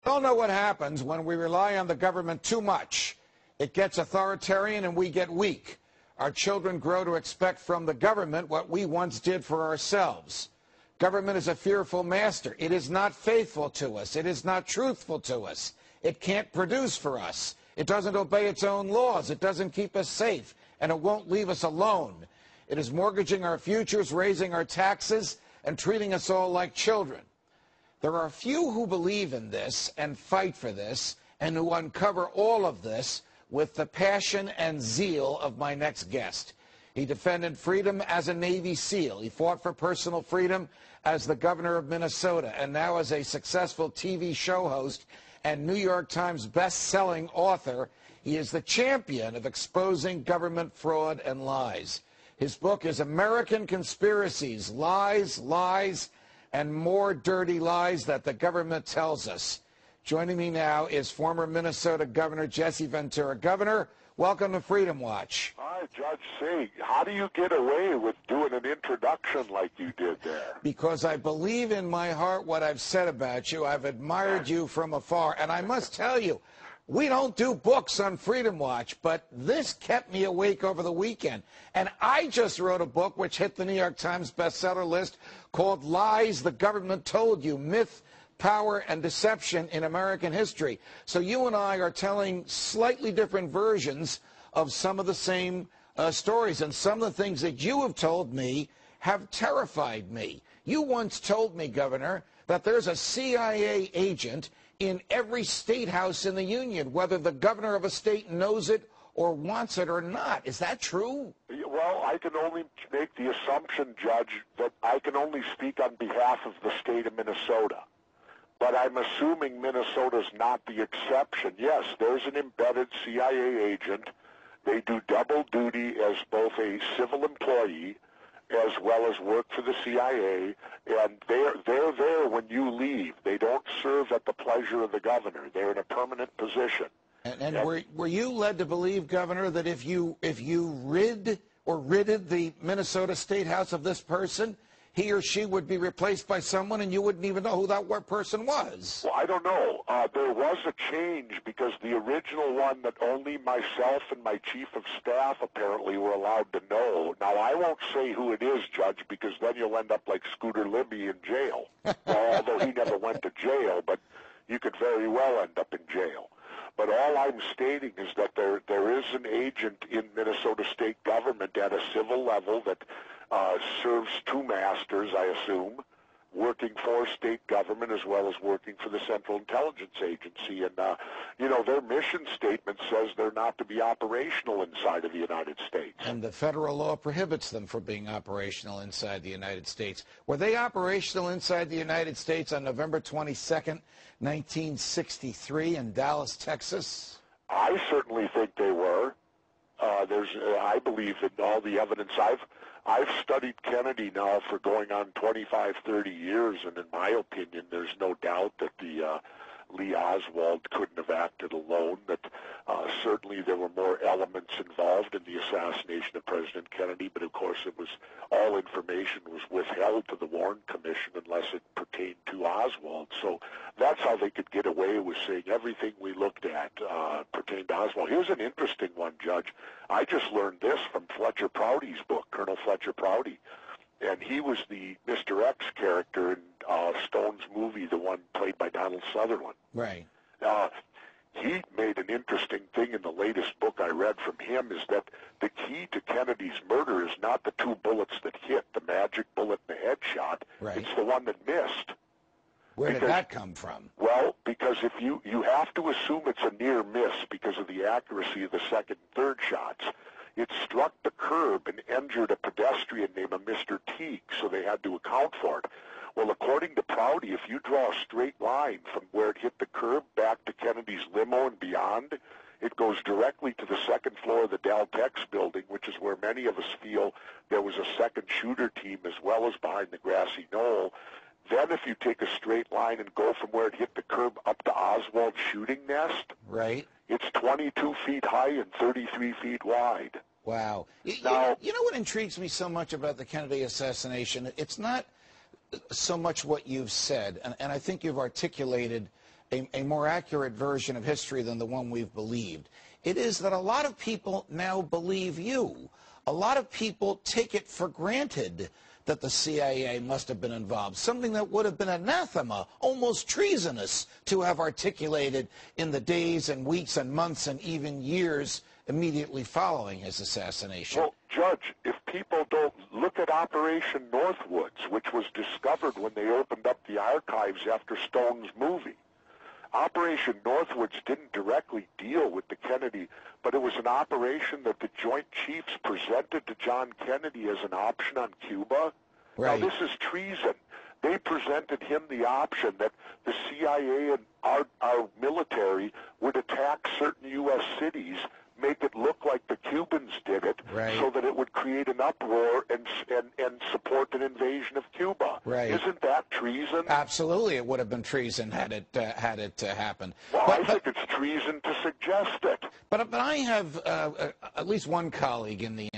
We all know what happens when we rely on the government too much. It gets authoritarian and we get weak. Our children grow to expect from the government what we once did for ourselves. Government is a fearful master. It is not faithful to us. It is not truthful to us. It can't produce for us. It doesn't obey its own laws. It doesn't keep us safe, and it won't leave us alone. It is mortgaging our futures, raising our taxes, and treating us all like children. There are few who believe in this and fight for this and who uncover all of this with the passion and zeal of my next guest. He defended freedom as a Navy SEAL. He fought for personal freedom as the governor of Minnesota, and now as a successful TV show host and New York Times best-selling author, he is the champion of exposing government fraud and lies. His book is American Conspiracies, Lies, Lies, and More Dirty Lies That the Government Tells Us. Joining me now is former Minnesota Governor Jesse Ventura. Governor, welcome to Freedom Watch. Hi, Judge C. How do you get away with doing an introduction like you did there? Because I believe in my heart what I've said about you. I've admired you from afar. And I must tell you, we don't do books on Freedom Watch, but this kept me awake over the weekend. And I just wrote a book which hit the New York Times bestseller list called Lies the Government Told You, Myth, Power, and Deception in American History. So you and I are telling slightly different versions of some of the same stories. And some of the things that you have told me have terrified me. You once told me, Governor, that there's a CIA agent in every state house in the Union, whether the governor of a state knows it or wants it or not. Is that true? Well, I can only make the assumption, Judge, that I can only speak on behalf of the state of Minnesota. But I'm assuming Minnesota's not the exception. Yes, there's an embedded CIA agent. They do double duty as both a civil employee as well as work for the CIA, and they're there when you leave. They don't serve at the pleasure of the governor. They're in a permanent position. And were you led to believe, Governor, that if you ridded the Minnesota State House of this person, he or she would be replaced by someone and you wouldn't even know who that person was? Well, I don't know. There was a change because the original one that only myself and my chief of staff apparently were allowed to know. Now, I won't say who it is, Judge, because then you'll end up like Scooter Libby in jail. Well, although he never went to jail, but you could very well end up in jail. But all I'm stating is that there is an agent in Minnesota state government at a civil level that serves two masters, I assume, working for state government as well as working for the Central Intelligence Agency. And, you know, their mission statement says they're not to be operational inside of the United States. And the federal law prohibits them from being operational inside the United States. Were they operational inside the United States on November 22nd, 1963 in Dallas, Texas? I certainly think they were. I believe in all the evidence. I've studied Kennedy now for going on 25, 30 years, and in my opinion, there's no doubt that Lee Oswald couldn't have acted alone, that certainly there were more elements involved in the assassination of President Kennedy, but of course all information was withheld to the Warren Commission unless it pertained to Oswald. So that's how they could get away with saying everything we looked at pertained to Oswald. Here's an interesting one, Judge. I just learned this from Fletcher Prouty's book, Colonel Fletcher Prouty. And he was the Mr. X character in Stone's movie, the one played by Donald Sutherland. Right. He made an interesting thing in the latest book I read from him, is that the key to Kennedy's murder is not the two bullets that hit, the magic bullet and the headshot. Right. It's the one that missed. Where did that come from? Well, because if you have to assume it's a near miss because of the accuracy of the second and third shots. It struck the curb and injured a pedestrian named Mr. Teague, so they had to account for it. Well, according to Prouty, if you draw a straight line from where it hit the curb back to Kennedy's limo and beyond, it goes directly to the second floor of the Daltex building, which is where many of us feel there was a second shooter team as well as behind the grassy knoll. Then if you take a straight line and go from where it hit the curb up to Oswald's shooting nest, right, it's 22 feet high and 33 feet wide. Wow. You know what intrigues me so much about the Kennedy assassination? It's not so much what you've said, and I think you've articulated a more accurate version of history than the one we've believed. It is that a lot of people now believe you. A lot of people take it for granted that the CIA must have been involved, something that would have been anathema, almost treasonous, to have articulated in the days and weeks and months and even years immediately following his assassination. Well, Judge, if people don't look at Operation Northwoods, which was discovered when they opened up the archives after Stone's movie, Operation Northwoods didn't directly deal with the Kennedy, but it was an operation that the Joint Chiefs presented to John Kennedy as an option on Cuba. Right. Now, this is treason. They presented him the option that the CIA and our military would attack certain U.S. cities, make it look like the Cubans did it, right, so that it would create an uproar and support an invasion of Cuba. Right. Isn't that treason? Absolutely, it would have been treason had it happened. Well, I think it's treason to suggest it. But I have at least one colleague in the